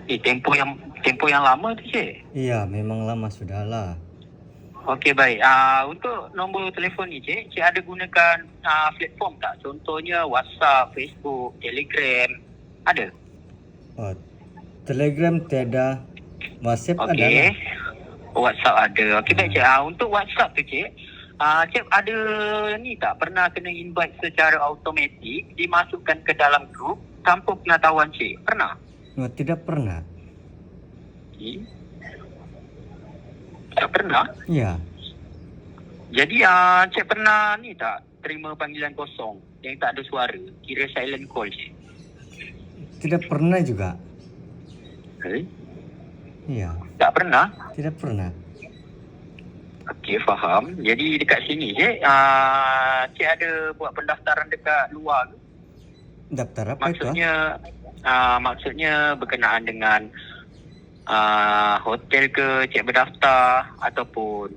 Tempoh yang lama tu cik. Iya, memang lama sudahlah. Okey baik. Untuk nombor telefon ni cik ada gunakan platform tak? Contohnya WhatsApp, Facebook, Telegram. Ada? Oh, Telegram tiada, WhatsApp ada lah. Okey. WhatsApp ada. Okey baik cik. Untuk WhatsApp tu cik ada ni tak pernah kena invite secara automatik dimasukkan ke dalam grup tanpa pengetahuan cik? Pernah? Oh, tidak pernah. Tak pernah? Iya. Jadi cik pernah ni tak terima panggilan kosong yang tak ada suara, kira silent call cik? Tidak pernah juga. Iya. Tak pernah? Tidak pernah. Okey, faham. Jadi dekat sini cik cik ada buat pendaftaran dekat luar ke? Daftar apa itu? Maksudnya berkenaan dengan hotel ke cik berdaftar ataupun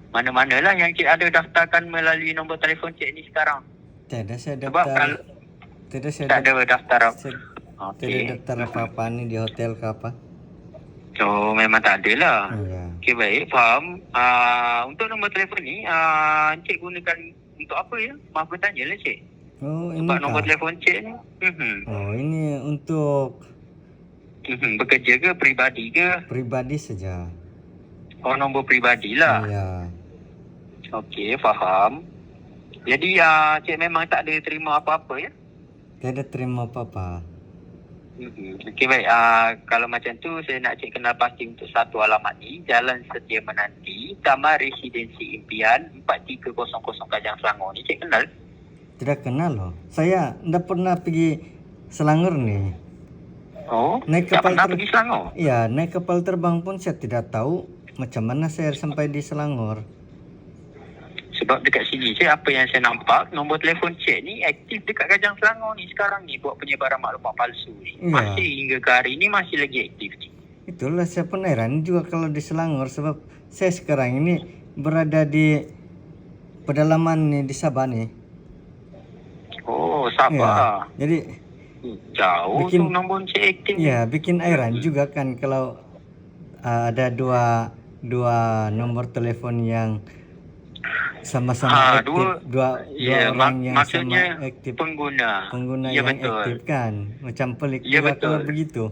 mana-manalah yang cik ada daftarkan melalui nombor telefon cik ni sekarang. Tidak, saya Sebab daftar. Tidak, saya tak ada daftar. Tidak daftar apa-apa ni di hotel ke apa. Oh, memang tak ada lah. Iya. Okey, baik. Faham. Untuk nombor telefon ni, cik gunakan untuk apa ya? Maaf bertanya lah cik. Oh, ini Sebab nombor telefon cik ni. Oh, ini untuk Bekerja ke, peribadi ke? pribadi saja. Oh, nombor peribadi lah. Iya. Okey, faham. Jadi cik memang tak ada terima apa-apa ya? Tidak terima apa-apa. Okey, baik. Kalau macam tu, saya nak cik kenal pasti untuk satu alamat ni. Jalan Setia Menanti, Kamar Residensi Impian, 4300 Kajang Selangor ni. Cik kenal? Tidak kenal loh. Saya tidak pernah pergi Selangor nih. Oh, Naik tak kapal pernah pergi Selangor? Iya, naik kapal terbang pun saya tidak tahu macam mana saya sampai di Selangor. Sebab dekat sini cik, apa yang saya nampak, nombor telefon cik ni aktif dekat Kajang Selangor ni sekarang ni buat penyebaran maklumat palsu ni. Iya. Masih hingga ke hari ni masih lagi aktif ni. Itulah saya pun heran juga kalau di Selangor sebab saya sekarang ini berada di pedalaman nih di Sabah nih. Oh, Sabah. Ya, jadi jauh tu nombor cik aktif. Ya, bikin heran juga kan kalau ada dua nomor telepon yang sama-sama aktif, dua orang yang maksudnya sama aktif, pengguna yang betul. aktif kan, macam pelik Ya, juga betul. kalau begitu.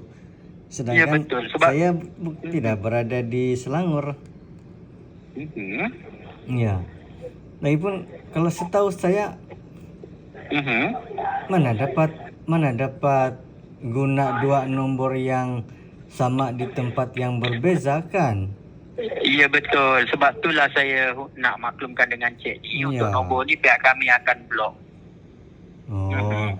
Sedangkan Ya, betul. Sebab saya tidak berada di Selangor. Ya, lagipun kalau setahu saya mana dapat guna dua nomor yang sama di tempat yang berbeza kan? Iya betul. Sebab itulah saya nak maklumkan dengan cik ni. Untuk nombor ni pihak kami akan blok. Oh.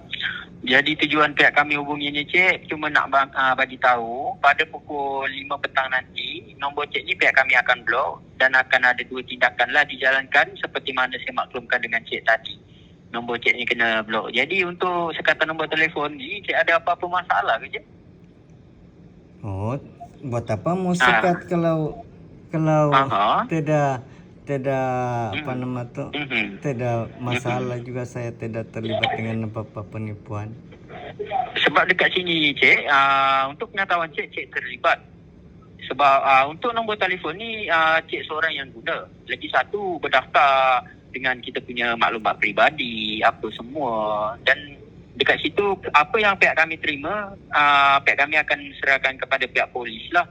Jadi tujuan pihak kami hubungi ni cik cuma nak bagi tahu pada pukul 5 petang nanti nombor cik ni pihak kami akan blok dan akan ada dua tindakan lah dijalankan seperti mana saya maklumkan dengan cik tadi. Nombor cik ni kena blok. Jadi untuk sekatan nombor telefon ni cik ada apa-apa masalah ke cik? Oh, buat apa mau sekat kalau tidak apa nama tu, tidak masalah juga saya tidak terlibat dengan apa-apa penipuan. Sebab dekat sini cik, untuk pengetahuan cik terlibat. Sebab untuk nombor telefon ni cik seorang yang guna. Lagi satu berdaftar dengan kita punya maklumat peribadi, apa semua. Dan dekat situ apa yang pihak kami terima, pihak kami akan serahkan kepada pihak polis lah.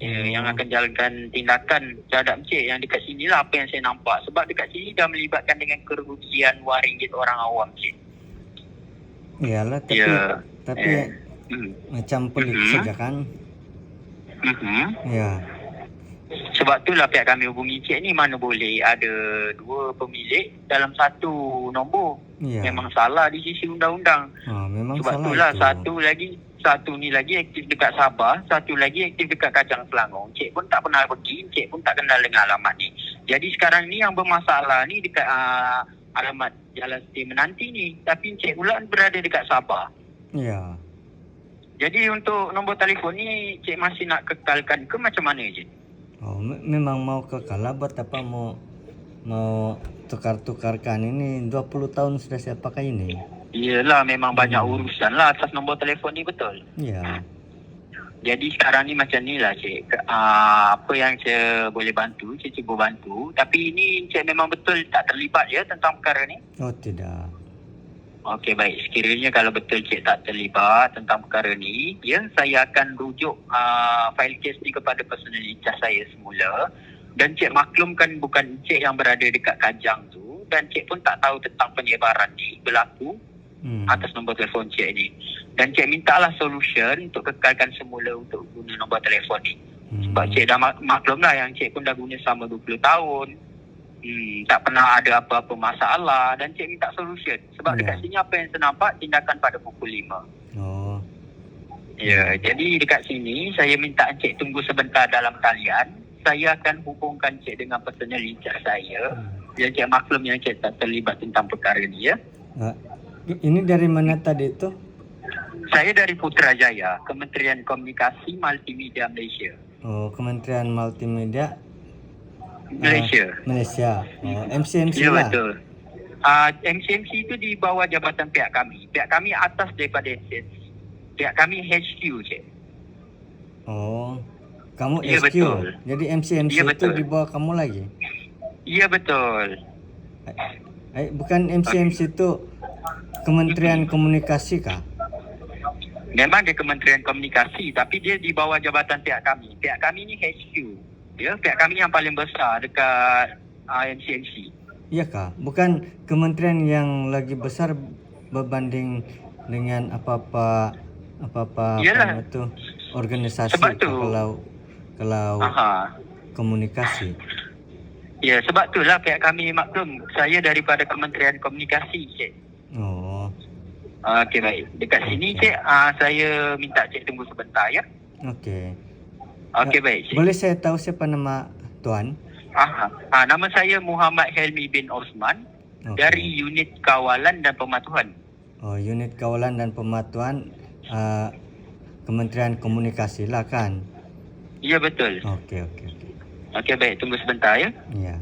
Yang akan jalankan tindakan terhadap cik. Yang dekat sini lah apa yang saya nampak. Sebab dekat sini dah melibatkan dengan kerugian RM1 orang awam cik. Iyalah, tapi macam pelik saja kan. Ya. Sebab itulah pihak kami hubungi cik ni, mana boleh ada dua pemilik dalam satu nombor. Memang salah di sisi undang-undang. Memang sebab salah itulah itu. satu ni lagi aktif dekat Sabah, satu lagi aktif dekat Kajang Selangor. Cik pun tak pernah pergi, cik pun tak kenal dengan alamat ni. Jadi sekarang ni yang bermasalah ni dekat alamat Jalan Setia Menanti ni. Tapi cik pula berada dekat Sabah. Ya. Jadi untuk nombor telefon ni cik masih nak kekalkan ke macam mana cik? Oh, memang mau kekal lah, buat apa mau tukar-tukarkan ini 20 tahun sudah saya pakai ini. Iyalah, memang banyak urusan lah atas nombor telefon ni, betul? Ya. Jadi sekarang ni macam ni lah Cik. Apa yang saya boleh bantu, saya cuba bantu. Tapi ini Cik memang betul tak terlibat ya tentang perkara ni? Oh tidak. Okey, baik. Sekiranya kalau betul Cik tak terlibat tentang perkara ni, ya, saya akan rujuk fail kes ni kepada personal in charge saya semula. Dan Cik maklumkan bukan Cik yang berada dekat Kajang tu. Dan Cik pun tak tahu tentang penyebaran ni berlaku atas nombor telefon Cik ni. Dan Cik mintalah solution untuk kekalkan semula untuk guna nombor telefon ni. Sebab Cik dah maklum lah yang Cik pun dah guna selama 20 tahun. Tak pernah ada apa-apa masalah dan Cik minta solution. Sebab dekat sini apa yang saya nampak tindakan pada pukul 5. Oh. Ya, jadi dekat sini saya minta Cik tunggu sebentar dalam talian. Saya akan hubungkan Cik dengan personal in charge saya. Biar Cik maklum yang Cik tak terlibat tentang perkara ni ya. Ini dari mana tadi itu? Saya dari Putrajaya, Kementerian Komunikasi Multimedia Malaysia. Oh, Kementerian Multimedia Malaysia. Oh, MCMC ya, lah. Betul. MCMC itu di bawah jabatan pihak kami. Pihak kami atas daripada MCMC. Pihak kami HQ, Cik. Oh, kamu Ya, HQ. betul. Jadi MCMC Ya, itu betul. di bawah kamu lagi? Ya, betul. Bukan MCMC itu Kementerian Komunikasi kah? Memang dia Kementerian Komunikasi, tapi dia di bawah jabatan pihak kami. Pihak kami ni HQ. Ya, pihak kami yang paling besar dekat MCMC. Iya kah? Bukan kementerian yang lagi besar berbanding dengan apa-apa Yalah. apa itu organisasi Sebab tu. kalau komunikasi. Ya, sebab itulah pihak kami maklum. Saya daripada Kementerian Komunikasi, Cik. Oh, Okey, baik. Dekat sini, Cik, saya minta Cik tunggu sebentar, ya. okey. Okey, baik, Cik. Boleh saya tahu siapa nama tuan? Nama saya Muhammad Helmi bin Osman dari Unit Kawalan dan Pematuhan. Oh, Unit Kawalan dan Pematuhan Kementerian Komunikasi lah kan? Ya, betul. Okey. Okey, baik. Tunggu sebentar, ya. Ya.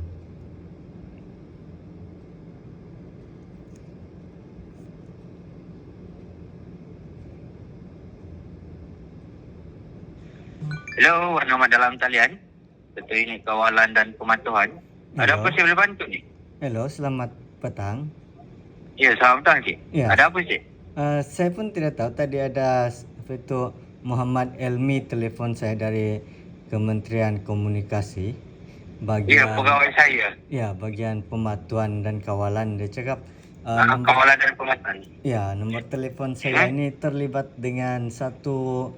Hello, nama dalam talian. Betul, Unit Kawalan dan Pematuhan. Ada Hello. apa saya boleh bantu ni? Hello, selamat petang. Ya, selamat petang, Cik. Ya. Ada apa, Cik? Saya pun tidak tahu tadi ada itu Muhammad Elmi telefon saya dari Kementerian Komunikasi Ya, bagian pegawai saya. bagian pematuan dan kawalan. Dia cakap Kawalan dan Pematuhan. nomor telefon saya ini terlibat dengan satu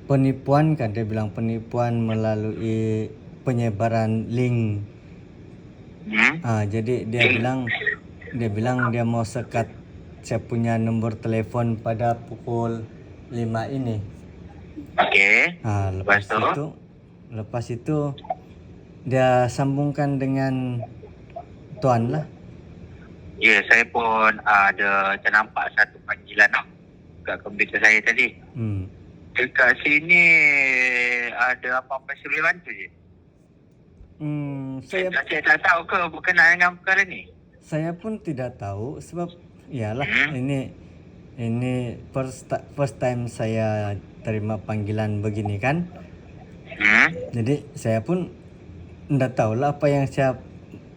penipuan kan, dia bilang penipuan melalui penyebaran link. Jadi dia bilang dia mau sekat saya punya nomor telefon pada pukul 5 ini. Okey. Lepas itu dia sambungkan dengan tuan lah. Ya, saya pun ada ternampak satu panggilan kat komputer saya tadi. Dekat sini ada apa-apa saya boleh bantu, je? Saya tak tahu ke berkenaan dengan perkara ni? Saya pun tidak tahu sebab ini first time saya terima panggilan begini kan. Jadi saya pun tidak tahu lah apa yang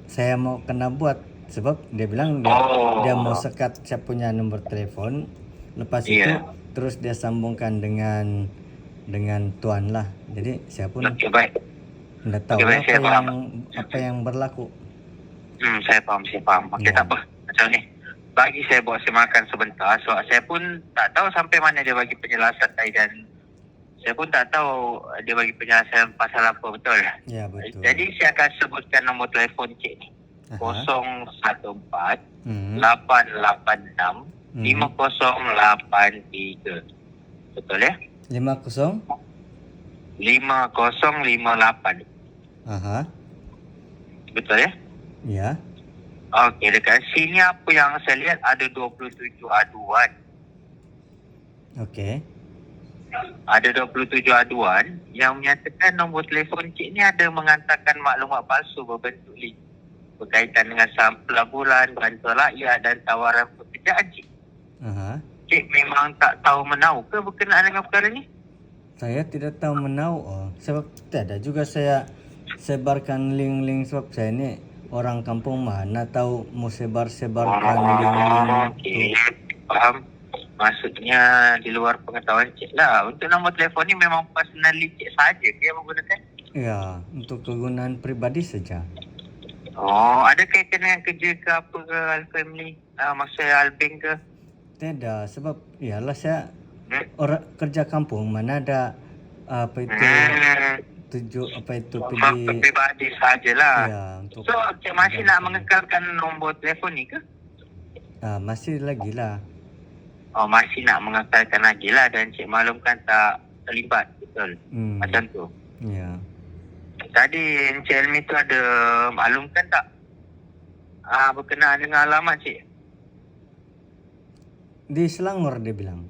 saya mau kena buat sebab dia bilang dia mau sekat saya punya nomor telefon. Lepas itu terus dia sambungkan dengan tuan lah. Jadi saya pun tidak tahu apa yang berlaku. Saya faham. Okey, tak apa. Macam ni. Bagi saya buat saya makan sebentar. So, saya pun tak tahu sampai mana dia bagi penjelasan saya dan saya pun tak tahu dia bagi penjelasan pasal apa betul. Ya, betul. Jadi saya akan sebutkan nombor telefon Cik ni. 014 886 5083. Betul ya? 50? 5058. Betul ya? Ya. Okey, dekat sini apa yang saya lihat ada 27 aduan. Okey. Ada 27 aduan yang menyatakan nombor telefon Cik ni ada menghantarkan maklumat palsu berbentuk link berkaitan dengan saham pelaburan, bantuan rakyat dan tawaran pekerjaan Cik. Aha. Cik memang tak tahu menau ke berkenaan dengan perkara ni? Saya tidak tahu menau. Sebab tidak juga saya sebarkan link-link, sebab saya ni orang kampung, mana tahu mau sebar-sebarkan link-link tu. Okey, faham. Maksudnya di luar pengetahuan cik lah. Untuk nombor telefon ni memang personally cik saja ke yang menggunakan? Ya, untuk kegunaan pribadi saja. Oh, ada kaitan dengan kerja ke apa ke Al-Family? Maksudnya Al-Bank ke? Tidak, sebab ialah saya Hmm? orang kerja kampung, mana ada apa itu apa itu Faham pergi. pribadi sajalah. Ya, untuk So, cik masih nak mengekalkan nombor telefon ni ke? masih lagi lah. Oh, masih nak mengekalkan lagi lah dan cik maklumkan tak terlibat, betul? Macam tu. Ya. Tadi Encik Elmi tu ada maklumkan tak berkenaan dengan alamat cik? Di Selangor dia bilang.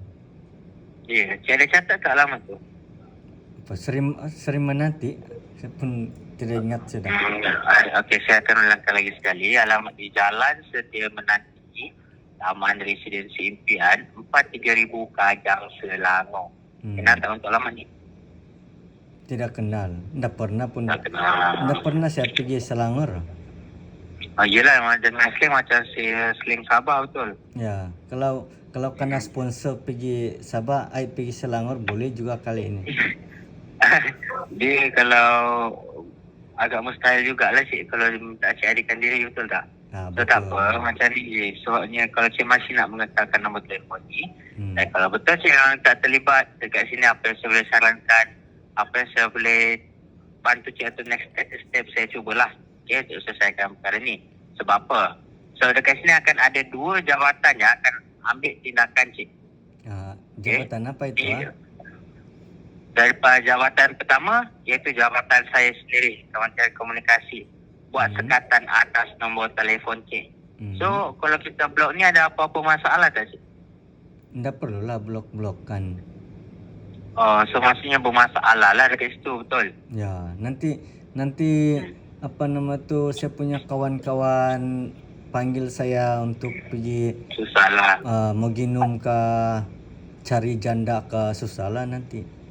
Ya, cik ada catat tak alamat tu? Apa Seri Menanti? Saya pun tidak ingat sudah. Okey, saya akan ulangkan lagi sekali. Alamat di Jalan Setia Menanti, Taman Residensi Impian, 43000 Kajang, Selangor. Kenal tak untuk alamat ni? Tidak kenal. Tidak pernah pun. Tak kenal. Tidak pernah saya pergi Selangor. Yelah, dengan slang macam slang Sabah, betul? Ya, kalau kena sponsor pergi Sabah, I pergi Selangor boleh juga kali ini. Dia kalau agak mustahil jugalah cik kalau tak cik adikan diri, betul tak? So tak apa, macam ni je. Sebabnya kalau cik masih nak mengekalkan nombor telefon ni, dan kalau betul cik yang tak terlibat dekat sini, apa yang saya boleh sarankan, apa yang saya boleh bantu cik untuk next step saya cubalah. Okay, untuk selesaikan perkara ni. Sebab apa? So dekat sini akan ada 2 jawatan yang akan ambil tindakan cik. Jabatan apa itu? Daripada jawatan pertama, iaitu jawatan saya sendiri, Kementerian Komunikasi, buat sekatan atas nombor telefon cik. So kalau kita blok ni, ada apa-apa masalah tak cik? Tidak perlulah blok-blokkan. Oh, so maksudnya bermasalah lah dekat situ, betul? Ya, nanti apa nama tu, saya punya kawan-kawan panggil saya untuk pergi Susah lah. mau ginum ke, cari janda ke, susah lah nanti.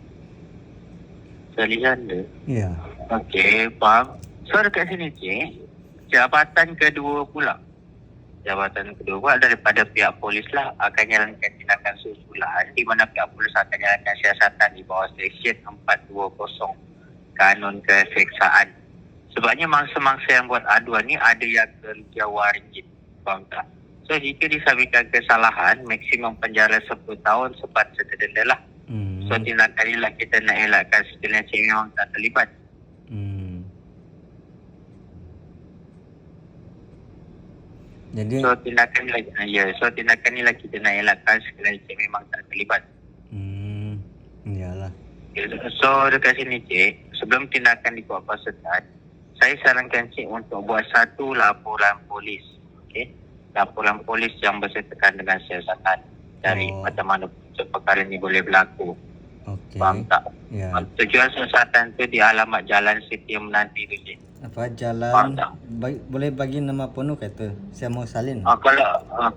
Cari janda? Ya. Okey, faham. So dekat sini cik, jabatan kedua pula. Jabatan kedua pula daripada pihak polis lah akan jalankan tindakan susulan, di mana pihak polis akan jalankan siasatan di bawah Seksyen 420 Kanun Keseksaan. Sebabnya mangsa-mangsa yang buat aduan ni ada yang kerugian wang ringgit. Faham tak? So jika disampaikan kesalahan, maksimum penjara 10 tahun sebab serta denda lah. So tindakan ni lah kita nak elakkan sekiranya cik memang tak terlibat. Jadi So tindakan ni lah kita nak elakkan sekiranya cik memang tak terlibat. Iyalah. So dekat sini cik, sebelum tindakan dibuat pasetan, saya sarankan cik untuk buat satu laporan polis. Okey, laporan polis yang bersertakan dengan siasatan dari macam mana perkara ni boleh berlaku. Okey. Faham tak? Ya. Tujuan siasatan tu di alamat Jalan Setia Menanti tu cik. Apa jalan? Boleh bagi nama penuh ke tu? Saya mau salin.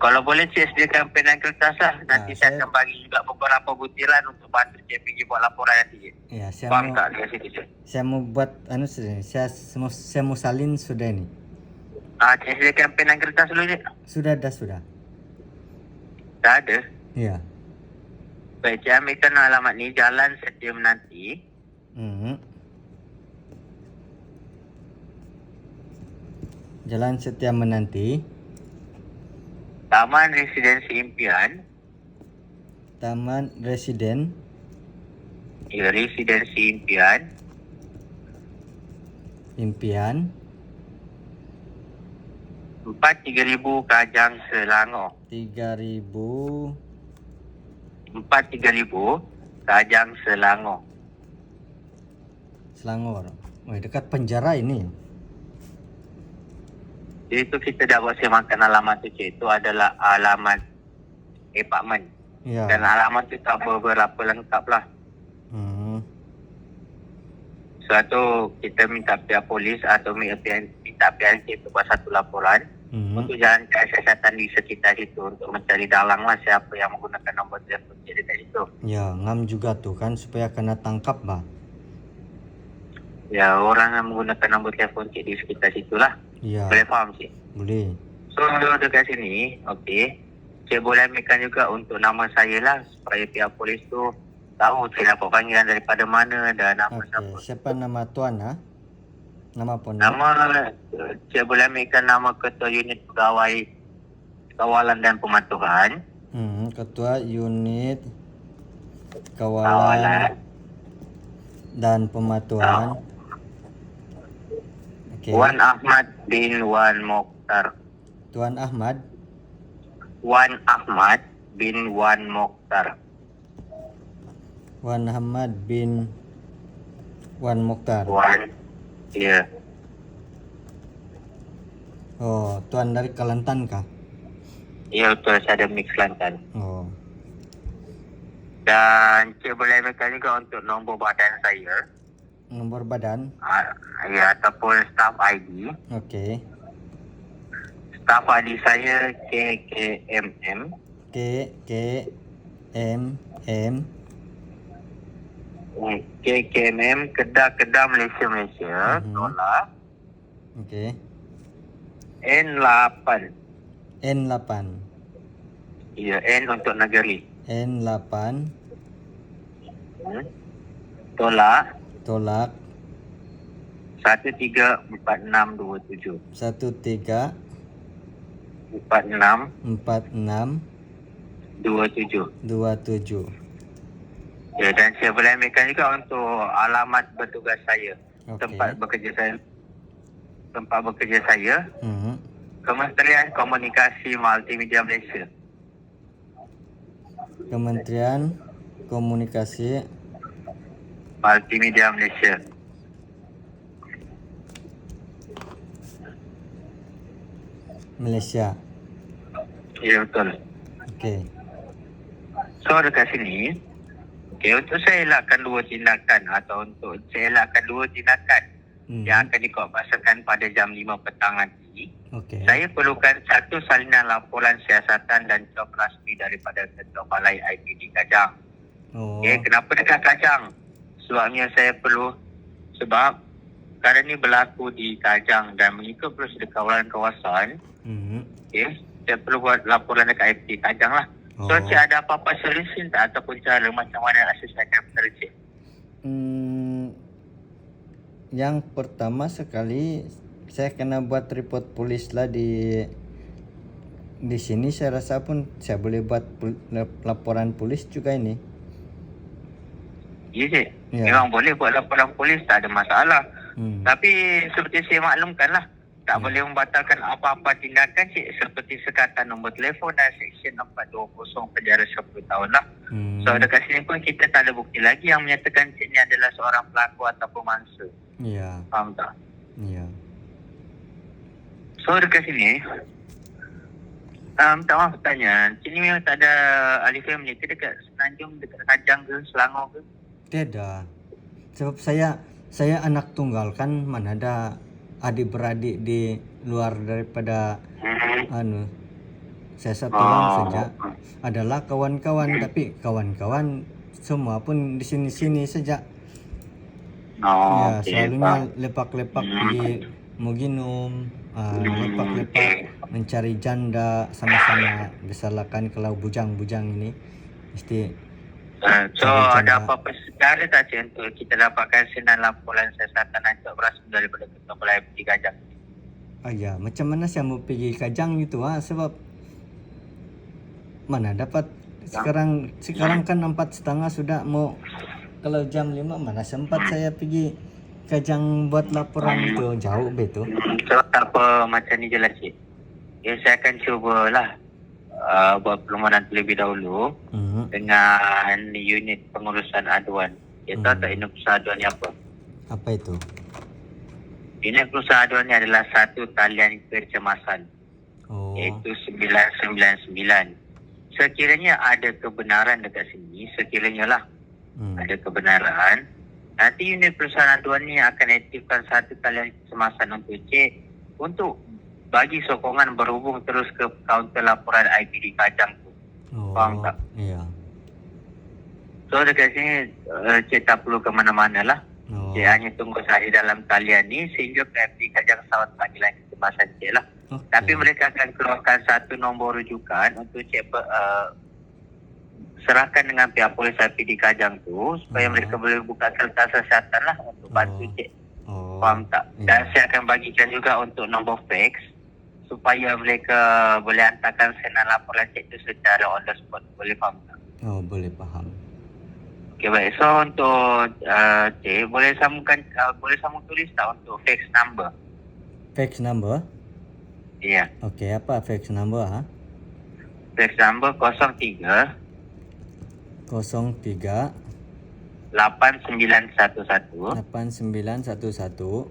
Kalau boleh cik sediakan pen dan kertas lah. Nanti saya akan bagi juga beberapa butiran untuk bantu cik pergi buat laporan nanti cik. Ya, Faham tak dekat situ cik? saya mau buat saya mau salin sudah ini. Cik sediakan pen dan kertas dulu cik. Sudah. Dah ada? Ya. Baik, cik ambilkan alamat ni, Jalan Setia Menanti. Jalan Setia Menanti, Taman Residensi Impian. Taman Residen. Ya, Residensi Impian. Impian. 43000 Kajang, Selangor. 43000 Kajang, Selangor. Selangor. Dekat penjara ini. Jadi tu kita dah buat semakan alamat tu cik. Itu adalah alamat apartmen. Ya. Dan alamat tu tak berapa lengkap lah. Sebab tu kita minta pihak polis atau minta pihak cik untuk buat satu laporan. untuk jalankan siasatan di sekitar situ untuk mencari dalang lah siapa yang menggunakan nombor telefon cik dekat situ. Ya, ngam juga tuh kan supaya kena tangkap bah. Ya, orang yang menggunakan nombor telefon cik di sekitar situ lah. Ya. Boleh faham cik? Boleh. So dekat sini, okey, cik boleh ambilkan juga untuk nama saya lah supaya pihak polis tu tahu cik dapat panggilan daripada mana dan nama siapa. Siapa nama tuan ha? Nama pun. Nama cik boleh ambilkan nama ketua unit pegawai kawalan dan pematuhan. Ketua unit kawalan dan pematuhan. Okay. Wan Ahmad bin Wan Mokhtar. Tuan Ahmad. Wan Ahmad bin Wan Mokhtar. Wan Ahmad bin Wan Mokhtar. Wan. Ya. Oh, tuan dari Kelantan kah? Ya betul, saya ada mix Kelantan. Oh. Dan cik boleh ambilkan juga untuk nombor badan saya. Nombor badan. Ya, ataupun staff ID. Okey. Staff ID saya KKMM. KKMM. KKMM Kedah Malaysia. Tolak. Okey. N8. N8. Ya, N untuk negeri. N8. Tolak. 134627. 134627. Ya, dan saya boleh ambilkan juga untuk alamat bertugas saya. Okey. Tempat bekerja saya. Kementerian Komunikasi Multimedia Malaysia. Kementerian Komunikasi Multimedia Malaysia. Malaysia. Ya betul. Okey. So dekat sini, untuk saya elakkan dua tindakan atau untuk saya elakkan dua tindakan yang akan dikuatkuasakan pada jam 5 petang nanti. Okey. Saya perlukan satu salinan laporan siasatan dan job rasmi daripada Ketua Balai IPD Kajang. Oh. Kenapa dekat Kajang? Sebabnya saya perlu, sebab perkara ni berlaku di Kajang dan mengikut prosedur kawalan kawasan. Saya perlu buat laporan dekat IPD Kajang lah. So cik ada apa-apa solution tak ataupun cara macam mana nak selesaikan perkara cik? Yang pertama sekali saya kena buat report polis lah di sini. Saya rasa pun saya boleh buat laporan polis juga ini. Ya cik, memang boleh buat laporan polis, tak ada masalah. Tapi seperti saya maklumkan lah, tak boleh membatalkan apa-apa tindakan cik, seperti sekatan nombor telefon dan Seksyen 420 penjara 10 tahun lah. So dekat sini pun kita tak ada bukti lagi yang menyatakan cik ni adalah seorang pelaku ataupun mangsa. Ya. Faham tak? Ya. So dekat sini, tak maaf tanya, cik ni memang tak ada ahli family ke dekat Semenanjung, dekat Kajang ke, Selangor ke? Tidak. Sebab saya anak tunggal kan, mana ada adik-beradik di luar daripada saya satu orang saja. Adalah kawan-kawan, tapi kawan-kawan semua pun di sini-sini saja. Selalunya lepak-lepak pergi Muginum, lepak-lepak mencari janda sama-sama. Biasalah kan kalau bujang-bujang ini mesti. So ada apa-apa secara tak cik untuk kita dapatkan sinan laporan siasatan ancak berasal daripada Ketua Balai IPD Kajang? Ya, macam mana saya mau pergi Kajang itu sebab mana dapat sekarang kan 4:30 sudah mau, kalau jam 5 mana sempat saya pergi Kajang buat laporan itu, jauh betul. So tak apa macam ni je lah cik. Saya akan cubalah buat permohonan terlebih dahulu dengan unit pengurusan aduan. Kita tahu tak unit pengurusan aduan ni apa? Apa itu? Unit pengurusan aduan ni adalah satu talian kecemasan, iaitu 999. Sekiranya ada kebenaran dekat sini, sekiranya lah ada kebenaran, nanti unit perusahaan aduan ni akan aktifkan satu talian kecemasan untuk cik untuk bagi sokongan berhubung terus ke kaunter laporan IPD Kajang tu. Faham tak? Iya. So dekat sini cik tak perlu ke mana-mana lah. Cik hanya tunggu saya dalam talian ni sehingga PMD Kajang sawat panggilan kecemasan cik lah. Okey. Tapi mereka akan keluarkan satu nombor rujukan untuk cik serahkan dengan pihak polis IPD Kajang tu supaya mereka boleh buka kertas kesihatan lah untuk bantu cik. Faham tak? Dan saya akan bagikan juga untuk nombor fax supaya mereka boleh hantarkan senan laporan cik tu secara on the spot. Boleh faham tak? Oh, boleh faham. Okey, baik. So untuk cik boleh sambung tulis tak untuk fax number? Fax number? Ya. Okey, apa fax number Fax number 03 03 8911 8911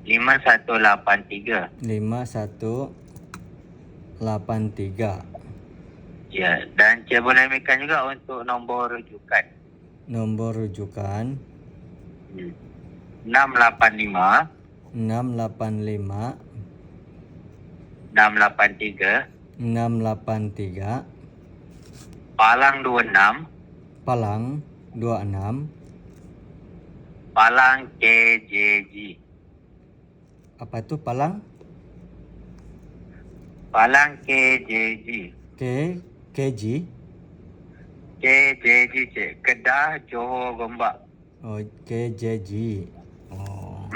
5183. 5183. Ya, dan cik boleh ambilkan juga untuk nombor rujukan. Nombor rujukan 685 685 683 683 Palang 26 Palang 26 Palang KJG. apa itu Palang? Palang KJG. KJ. KJG cik. Kedah Johor Gombak. Oh, KJG. Oh.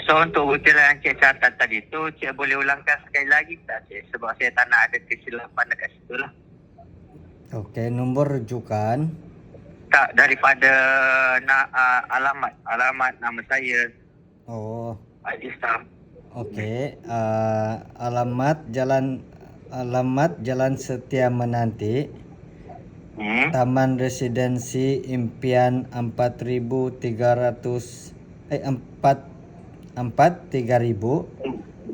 So untuk butiran cik catat tadi tu, cik boleh ulangkan sekali lagi tak cik? Sebab saya tak nak ada kesilapan dekat situ lah. Okey, nombor rujukan. Tak, daripada alamat nama saya. Oh, ID staff. okey. Alamat Jalan Setia Menanti, Taman Residensi Impian 3000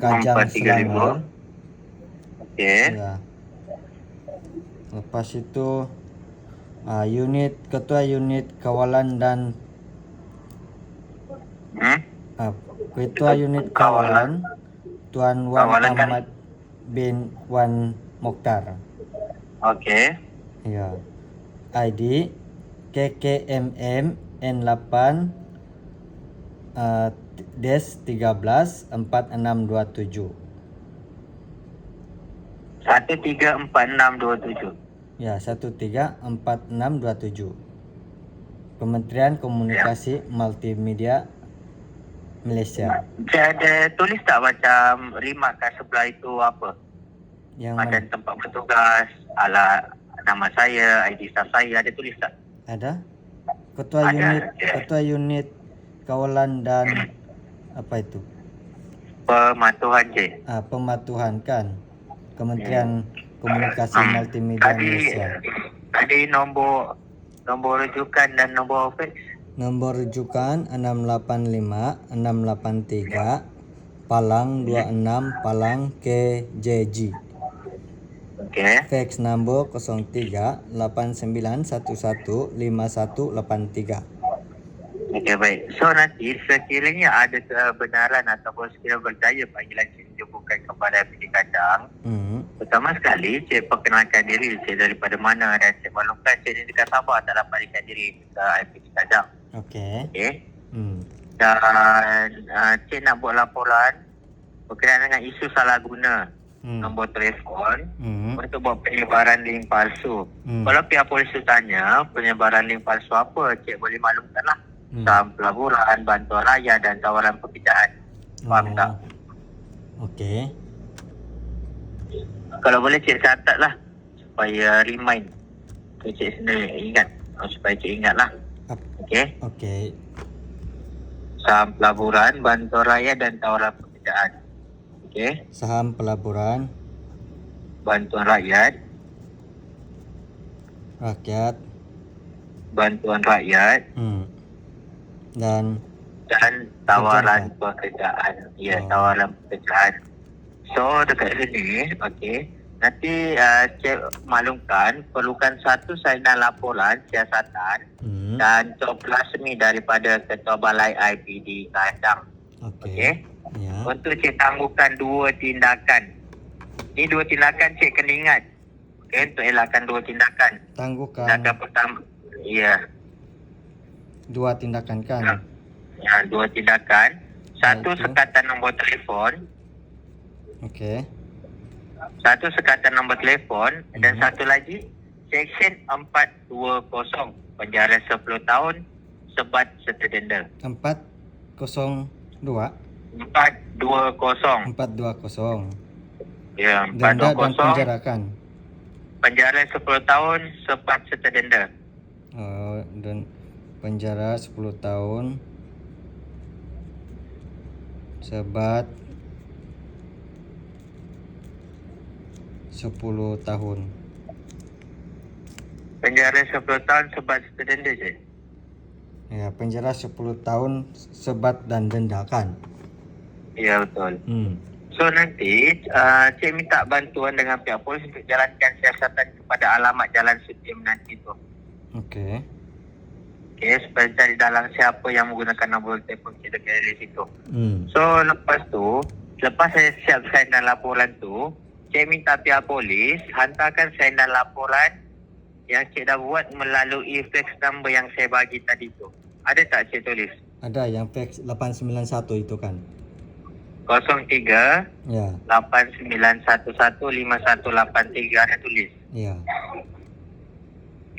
Kajang Selangor. Okey. Ya. Lepas itu Ketua Unit Kawalan dan Ketua Unit Kawalan Tuan Wan Kawalan kan? Ahmad bin Wan Mokhtar. Okey. Ya. ID KKMM N8 13 4627. 134627. Ya, 134627. Kementerian Komunikasi Multimedia Malaysia. Dia ada tulis tak macam rimak kat sebelah itu apa? Yang Macam mana? tempat bertugas, nama saya, ID staff saya, ada tulis tak? Ada? Ketua Ada, unit okey. Ketua Unit Kawalan dan apa itu? Pematuhan cik. Pematuhan kan? Kementerian Komunikasi Multimedia Malaysia. Tadi nombor rujukan dan nombor fax. Nombor rujukan 685 683 Palang 26 Palang KJG. Okey. Fax number 03 8911 5183. Okey, baik. So nanti sekiranya ada kebenaran ataupun sekiranya berjaya panggilan cik dihubungkan kepada IPD Kajang, pertama sekali cik perkenalkan diri cik daripada mana dan cik maklumkan cik ni dekat Sabah tak dapat ikan diri ke IPD Kajang. Okey. Okey. Dan cik nak buat laporan berkenaan dengan isu salah guna nombor telefon untuk buat penyebaran link palsu. Kalau pihak polis tanya penyebaran link palsu apa, cik boleh maklumkan lah. Saham pelaburan, bantuan raya dan tawaran pekerjaan. Faham tak? Okey. Kalau boleh cik catat lah supaya remind cik sendiri ingat. Supaya cik ingat lah. Okey. Okey. Saham pelaburan, bantuan raya dan tawaran pekerjaan. Okey. Saham pelaburan, Bantuan rakyat, bantuan rakyat dan tawaran pekerjaan. Ya, tawaran pekerjaan. So dekat sini, okey. Nanti cik maklumkan perlukan satu salinan laporan siasatan dan cop rasmi daripada Ketua Balai IPD Kajang. okey. Okey. Ya. Untuk cik tangguhkan 2 tindakan. Ini 2 tindakan cik kena ingat. Okay, untuk elakkan 2 tindakan. Tangguhkan Tindakan pertama, ya. 2 tindakan kan? Ya, 2 tindakan. Satu, Itu. sekatan nombor telefon. Okey. Satu, sekatan nombor telefon. Dan satu lagi, Seksyen 420. Penjara 10 tahun. Sebat serta denda. 402. 420. 420. Ya, Denda dan 420. penjara kan? Penjara 10 tahun. Sebat serta denda. Oh, dan penjara 10 tahun. Sebat 10 tahun. Penjara 10 tahun. Sebat serta denda je. Ya, penjara 10 tahun sebat dan denda kan? Ya, betul. Hmm. So nanti cik minta bantuan dengan pihak polis untuk jalankan siasatan kepada alamat Jalan Sudirman nanti tu. Okey. Okey, supaya cari dalang siapa yang menggunakan nombor telefon cik dekat dari situ. Hmm. So lepas saya siap sign dan laporan tu, cik minta pihak polis hantarkan sign dan laporan yang cik dah buat melalui fax number yang saya bagi tadi tu. Ada tak cik tulis? Ada yang fax 891 itu kan? 03 Ya. 89115183 ada tulis. Ya.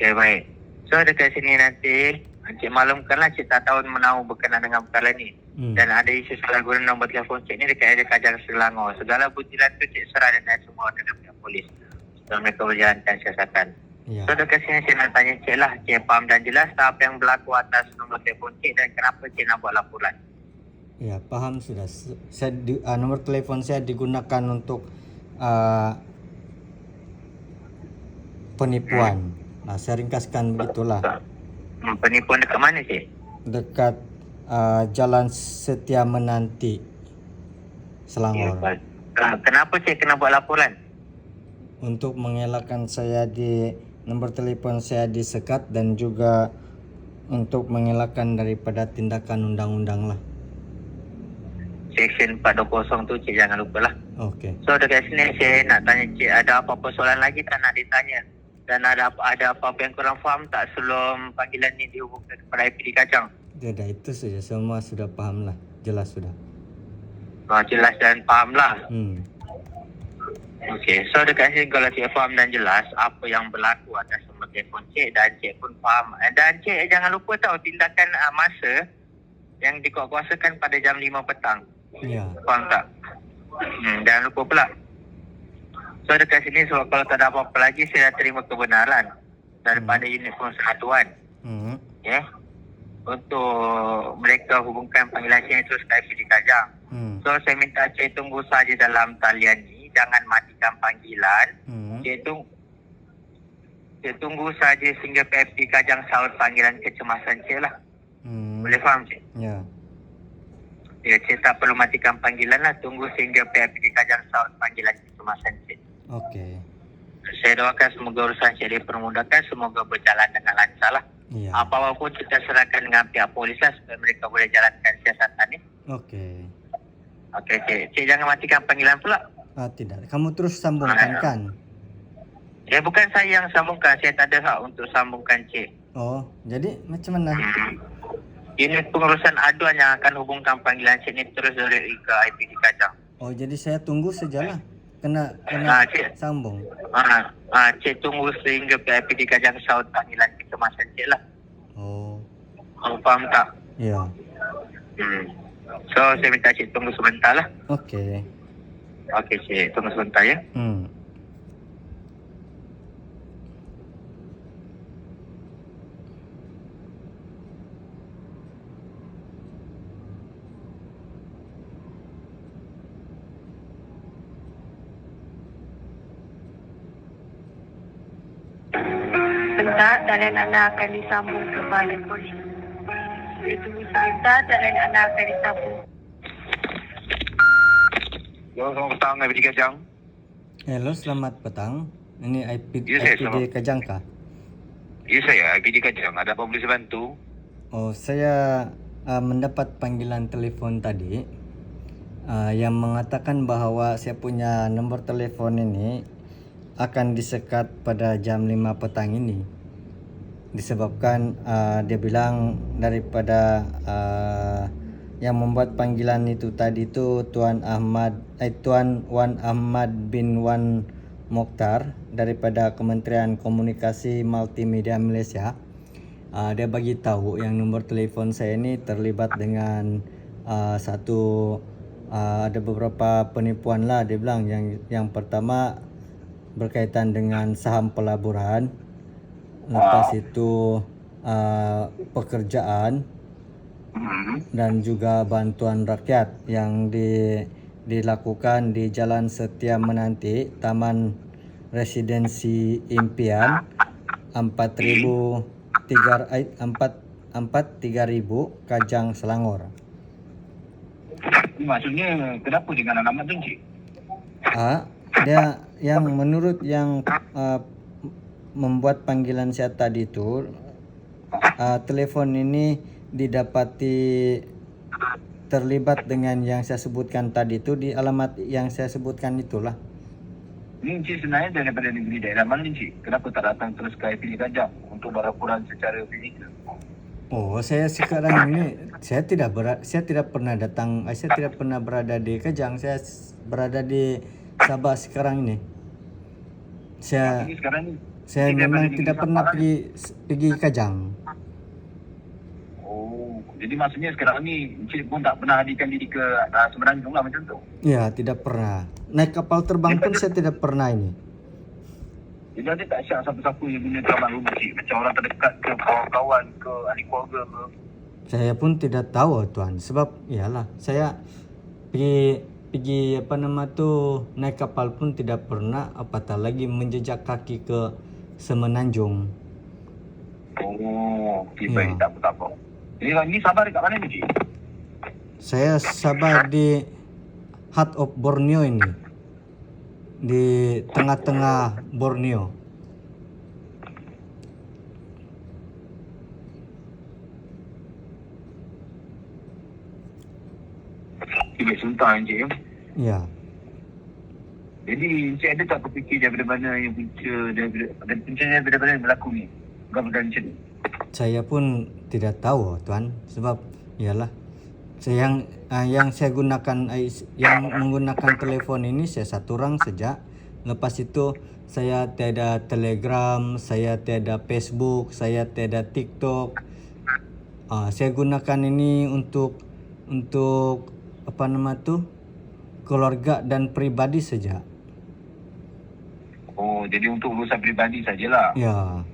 Okey, baik. So dekat sini nanti cik maklumkanlah cik tak tahu menahu berkenaan dengan perkara ni. Dan ada isu salah guna nombor telefon cik ni dekat area Kajang Selangor. Segala butiran tu cik serah dengan semua dengan pihak polis. So mereka berjalankan siasatan. Ya. So dekat sini saya nak tanya cik lah, cik faham dan jelas tak apa yang berlaku atas nombor telefon cik dan kenapa cik nak buat laporan? Ya, faham sudah. Nomor telefon saya digunakan untuk penipuan. Nah, saya ringkaskan begitulah. Penipuan dekat mana cik? Dekat Jalan Setia Menanti, Selangor. Ya, kenapa cik kena buat laporan? Untuk mengelakkan saya nomor telefon saya disekat dan juga untuk mengelakkan daripada tindakan undang-undang lah. Seksyen 420 tu cik jangan lupa lah. Okey. So dekat sini saya nak tanya cik, ada apa-apa soalan lagi tak nak ditanya? Dan ada apa-apa yang korang faham tak sebelum panggilan ni dihubungkan kepada IPD Kajang? Tidak, itu saja. Semua sudah faham lah. Jelas sudah. Jelas dan faham lah. Okey, so dekat sini kalau cik faham dan jelas apa yang berlaku atas nombor telefon cik dan cik pun faham. Dan cik jangan lupa tahu tindakan masa yang dikuatkuasakan pada jam 5 petang. Ya. Faham tak? Jangan lupa pula. So dekat sini sebab kalau tak ada apa-apa lagi saya dah terima kebenaran daripada unit persatuan. Okay. Untuk mereka hubungkan panggilan saya terus ke IPD Kajang. So saya minta cik tunggu saja dalam talian ni. Jangan matikan panggilan. Cik tunggu saja sehingga PFD Kajang sahut panggilan kecemasan cik lah. Boleh faham cik? Ya. Ya, cik tak perlu matikan panggilan lah. Tunggu sehingga PFD Kajang sahut panggilan kecemasan cik. Okey. Saya doakan semoga urusan cik dipermudahkan. Semoga berjalan dengan lancar lah. Ya. Apa-apa pun kita serahkan dengan pihak polis lah supaya mereka boleh jalankan siasatan ni. Okey. Okey cik. Cik jangan matikan panggilan pula. Tidak. Kamu terus sambungkan kan? Ya, bukan saya yang sambungkan. Saya tak ada hak untuk sambungkan cik. Oh, jadi macam mana? Unit pengurusan aduan yang akan hubungkan panggilan cik ni terus dari ke IPD Kajang. Oh, jadi saya tunggu sajalah. Kena cik. sambung. Cik tunggu sehingga IPD Kajang sahut panggilan kecemasan cik lah. Oh. Faham tak? Ya. So, saya minta cik tunggu sebentar lah. Okey. Okey cik, tunggu sebentar ya. Sebentar, talian anda akan disambung kembali polis. Tunggu sebentar, talian anda akan disambung. Selamat petang IPD Kajang. Hello, selamat petang. Ini IPD selamat. Kajang kah? Ya saya, IPD Kajang. Ada apa boleh saya bantu? Oh, saya mendapat panggilan telefon tadi yang mengatakan bahwa saya punya nomor telepon ini akan disekat pada jam 5 petang ini. Disebabkan dia bilang daripada yang membuat panggilan itu tadi itu Tuan Wan Ahmad bin Wan Mokhtar daripada Kementerian Komunikasi Multimedia Malaysia. Dia bagi tahu yang nomor telefon saya ini terlibat dengan ada beberapa penipuan lah. Dia bilang yang pertama berkaitan dengan saham pelaburan, lepas itu pekerjaan dan juga bantuan rakyat yang dilakukan di Jalan Setia Menanti, Taman Residensi Impian 43000 Kajang, Selangor. Maksudnya kenapa dengan alamat tu, Encik? Dia yang menurut yang membuat panggilan saya tadi itu, telefon ini didapati terlibat dengan yang saya sebutkan tadi itu di alamat yang saya sebutkan itulah. Ini Encik sebenarnya daripada negeri daerah mana, Encik? Kenapa tak datang terus ke IPD Kajang untuk berlaporan secara fizikal? Oh, saya sekarang ini saya tidak pernah datang, saya tidak pernah berada di Kajang. Saya berada di Sabah sekarang ini. Saya memang tidak pernah pergi Kajang. Oh, jadi maksudnya sekarang ni Encik pun tak pernah hadirkan diri ke Semenanjung lah macam tu? Ya, tidak pernah. Naik kapal terbang pun saya tidak pernah ini. Jadi ada tak syak siapa-siapa yang guna kawan rumah, Cik? Macam orang terdekat ke, kawan-kawan ke, ahli keluarga ke? Saya pun tidak tahu, Tuan. Sebab iyalah, saya pergi naik kapal pun tidak pernah, apatah lagi menjejak kaki ke Semenanjung. Oh, okay, baik, tak apa. Jadi ni sabar dekat mana ni, Cik? Saya sabar di Heart of Borneo ini. Di tengah-tengah Borneo. Baik, sebentar, Encik. Ya. Jadi Encik ada tak terfikir daripada mana yang puncanya daripada mana berlaku ni? Gambaran Encik ni? Saya pun tidak tahu, Tuan. Sebab iyalah, yang saya gunakan, yang menggunakan telefon ini saya satu orang saja. Lepas itu saya tiada Telegram, saya tiada Facebook, saya tiada TikTok. Saya gunakan ini untuk keluarga dan pribadi saja. Oh, jadi untuk urusan pribadi sajalah. Ya.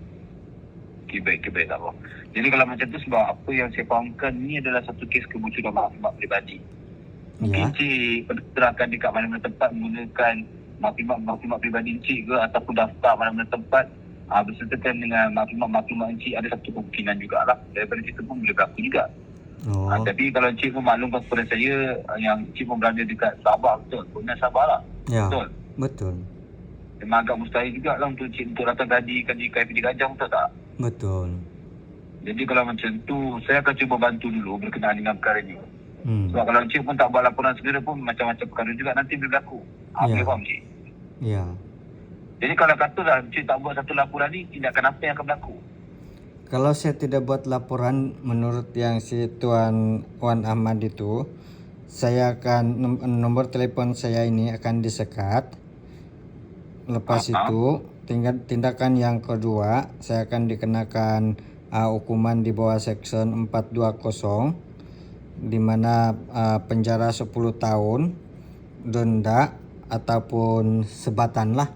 Okay, baik, tak apa. Jadi kalau macam tu sebab apa yang saya fahamkan ni adalah satu kes kebocoran maklumat pribadi. Mungkin Encik terangkan dekat mana-mana tempat menggunakan maklumat pribadi Encik ke ataupun daftar mana-mana tempat bersertakan dengan maklumat Encik, ada satu kemungkinan jugalah. Daripada situ pun boleh berlaku juga. Oh. Tapi kalau Encik pun maklumkan kepada saya yang Encik pun berada dekat Sabah, betul? Pernah Sabah lah. Ya. Betul. Betul. Memang agak mustahil jugalah untuk Encik untuk datang hadirkan di KIPD Kajang, betul tak? Betul. Jadi kalau macam tu, saya akan cuba bantu dulu berkenaan dengan perkara ni. Sebab kalau Encik pun tak buat laporan segera pun macam-macam perkara juga nanti berlaku. Boleh faham Encik? Ya. Jadi kalau katalah Encik tak buat satu laporan ni, tindakan apa yang akan berlaku? Kalau saya tidak buat laporan menurut yang si Tuan Wan Ahmad itu, saya akan nomor telefon saya ini akan disekat. Lepas itu tindakan yang kedua, saya akan dikenakan hukuman di bawah Section 420 di mana penjara 10 tahun, denda ataupun sebatan lah.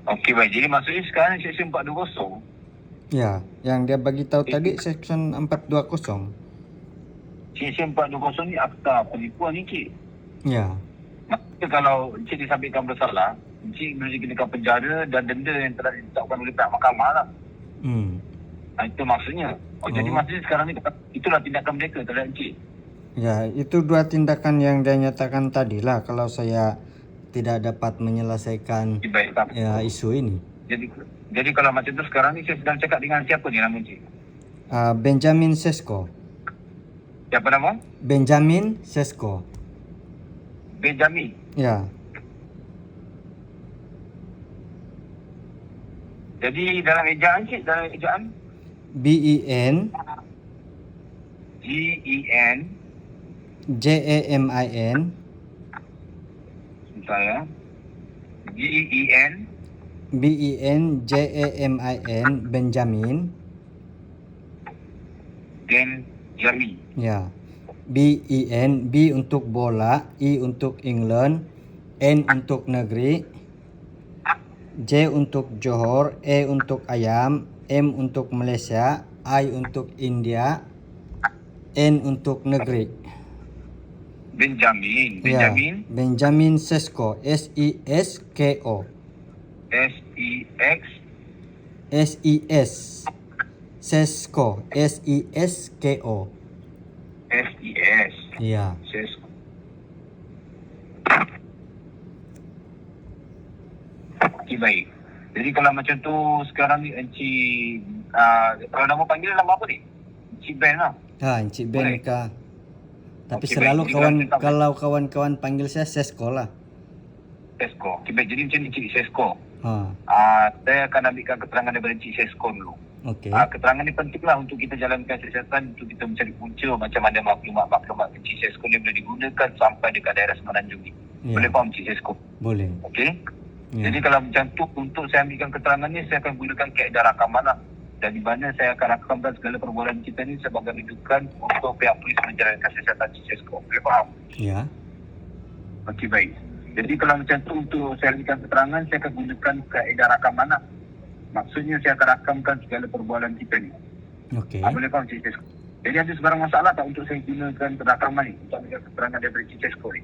Okey, baik. Jadi maksudnya sekarang Section 420? Ya, yang dia bagi tahu tadi Section 420. Section 420 ni akta penipuan ni, Cik? Ya. Maksudnya kalau Encik disabitkan bersalah, Encik boleh dikenakan penjara dan denda yang telah ditetapkan oleh pihak mahkamah lah. Itu maksudnya. Jadi maksudnya sekarang ni itulah tindakan mereka terhadap Encik. Ya, itu dua tindakan yang dia nyatakan tadi lah kalau saya tidak dapat menyelesaikan isu ini. Jadi kalau macam tu sekarang ni saya sedang cakap dengan siapa ni nama Encik? Benjamin Sesko. Siapa nama? Benjamin Sesko. Benjamin. Ya. Jadi dalam ejaan cik, dalam ejaan BEN GEN JAMIN saya GEN BENJAMIN Benjamin. Benjamin. Ya. BEN, B untuk bola, E untuk England, N untuk negeri, J untuk Johor, E untuk ayam, M untuk Malaysia, I untuk India, N untuk negeri. Benjamin. Ya. Benjamin. Benjamin Sesko. SESKO. SEX SES. Sesko. SESKO. SES. Ya. Sesko. Okey, baik. Jadi kalau macam tu sekarang ni Encik kalau nama panggil nama apa ni? Encik Ben lah. Ha, Encik Ben Boleh. kah? Tapi Okey, selalu baik. Jadi kalau kawan-kawan panggil saya Sesko lah. Sesko. Okey, baik. Jadi macam ni Encik Sesko. Ha. Saya akan ambilkan keterangan daripada Encik Sesko dulu. Okey. Keterangan ni pentinglah untuk kita jalankan siasatan, untuk kita mencari punca macam mana maklumat-maklumat Encik Sesko ni boleh digunakan sampai dekat daerah Semenanjung ni. Ya. Boleh faham Encik Sesko? Boleh. Okey? Ya. Jadi kalau macam tu, untuk saya ambilkan keterangan ni, saya akan gunakan kaedah rakaman lah. Dan di mana saya akan rakamkan segala perbualan kita ni sebagai rujukan untuk pihak polis menjalankan siasatan Encik Sesko. Boleh faham? Ya. Okey, baik. Jadi kalau macam tu, untuk saya ambilkan keterangan, saya akan gunakan kaedah rakaman lah. Maksudnya saya akan rakamkan segala perbualan kita ni. Okey. Boleh faham Encik Sesko? Jadi ada sebarang masalah tak untuk saya gunakan rakaman ni untuk ambil keterangan daripada Encik Sesko ni?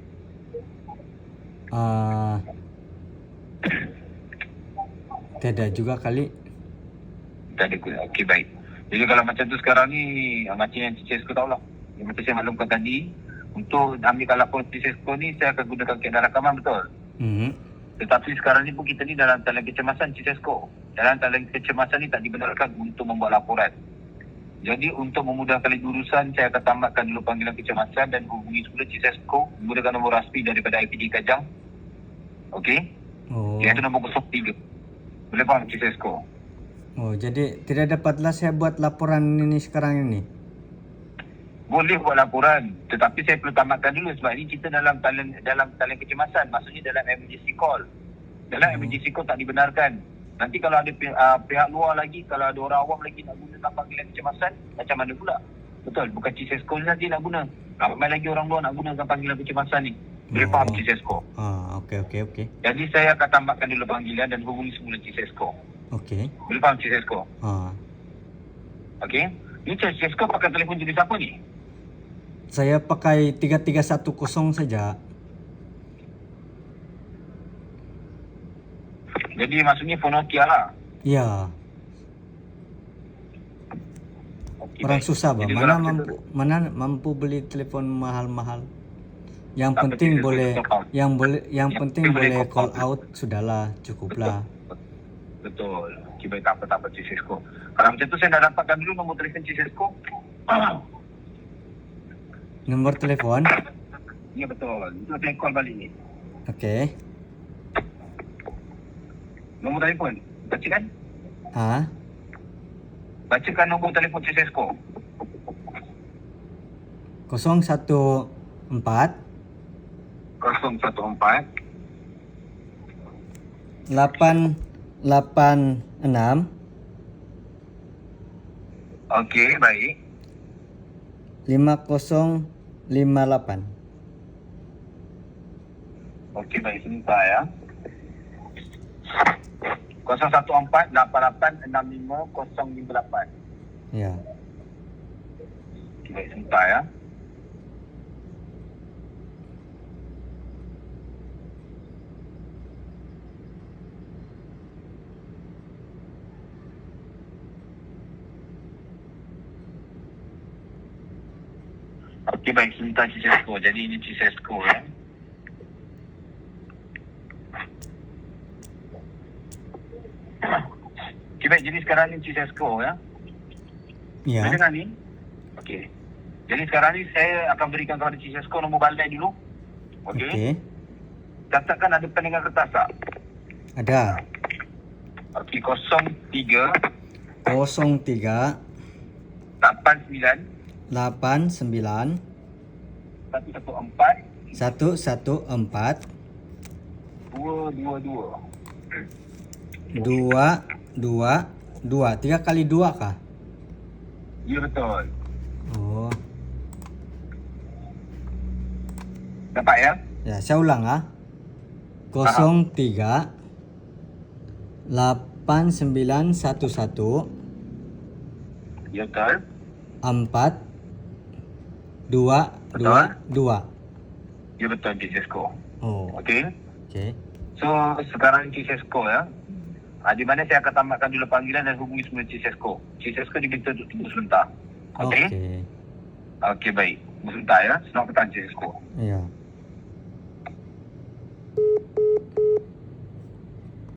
Tiada juga kali. Tak ada guna. Okey, baik. Jadi kalau macam tu sekarang ni, macam yang Encik Sesko tahulah. Yang macam saya maklumkan tadi, untuk ambilkan laporan Encik Sesko ni, saya akan gunakan kaedah rakaman, betul? Tetapi sekarang ni pun kita ni dalam talian kecemasan Encik Sesko. Dalam talian kecemasan ni tak dibenarkan untuk membuat laporan. Jadi untuk memudahkan lagi urusan, saya akan tamatkan dulu panggilan kecemasan dan hubungi semula Encik Sesko menggunakan nombor rasmi daripada IPD Kajang. Okey? Oh. Iaitu nombor 03. Boleh faham Encik Sesko? Oh, jadi tidak dapatlah saya buat laporan ini sekarang ini. Boleh buat laporan, tetapi saya perlu tamatkan dulu sebab ini kita dalam talian kecemasan, maksudnya dalam emergency call. Dalam emergency call tak dibenarkan. Nanti kalau ada pihak luar lagi, kalau ada orang awam lagi nak gunakan panggilan kecemasan, macam mana pula? Betul, bukan Encik Sesko saja nak guna. Ramai lagi orang luar nak gunakan panggilan kecemasan ni. Boleh faham Encik Sesko? Okey. Jadi saya akan tamatkan dulu panggilan dan hubungi semula Encik Sesko. Okey. Boleh faham Encik Sesko? Okey. Ni Encik Sesko pakai telefon jenis apa ni? Saya pakai 3310 saja. Jadi maksudnya phone Nokia lah. Ya. Okey, Orang baik. susah bah. Jadi Mana orang mana mampu beli telefon mahal-mahal. Yang Tak penting penting, boleh betul. yang penting boleh boleh call call out sudahlah, cukuplah. Betul. Okey, baik, tak apa Encik Sesko. Kalau macam tu saya dah dapatkan dulu nombor telefon Encik Sesko. Nombor telefon. Ya, betul. Itu saya call balik ni. Okey. Nombor telefon. Bacakan. Ha? Bacakan nombor telefon Encik Sesko. 014 014 886 Okey, baik. 5058. Okey, baik. Sebentar ya. 014 8865 058. Ya. Okey, baik. Sebentar ya. Okey, baik. Sebentar Encik Sesko. Jadi ini Encik Sesko ya. Okey, baik. Jadi sekarang ni Encik Sesko ya. Ya. Boleh dengar ni? Okey. Jadi sekarang ni saya akan berikan kepada Cik Sesko nombor balai dulu. Okey. Okey. Catatkan ada pen dengan kertas tak? Ada. Okey, 03 03 89 89 114 114 222. 222. 3 kali 2 kah? Ya betul. Oh. Dapat ya? Ya, saya ulang ah. 03 8911 Ya betul. 4 2 2 2. Ya betul Cik Sesko. Oh. Okey. Okey. So sekarang Cik Sesko ya. Di mana saya akan tamatkan dulu panggilan dan hubungi semula Cik Sesko. Cik Sesko diminta untuk tunggu sebentar. Okey? Okey. Okey baik. Tunggu sebentar ya. Selamat petang Cik Sesko. Ya.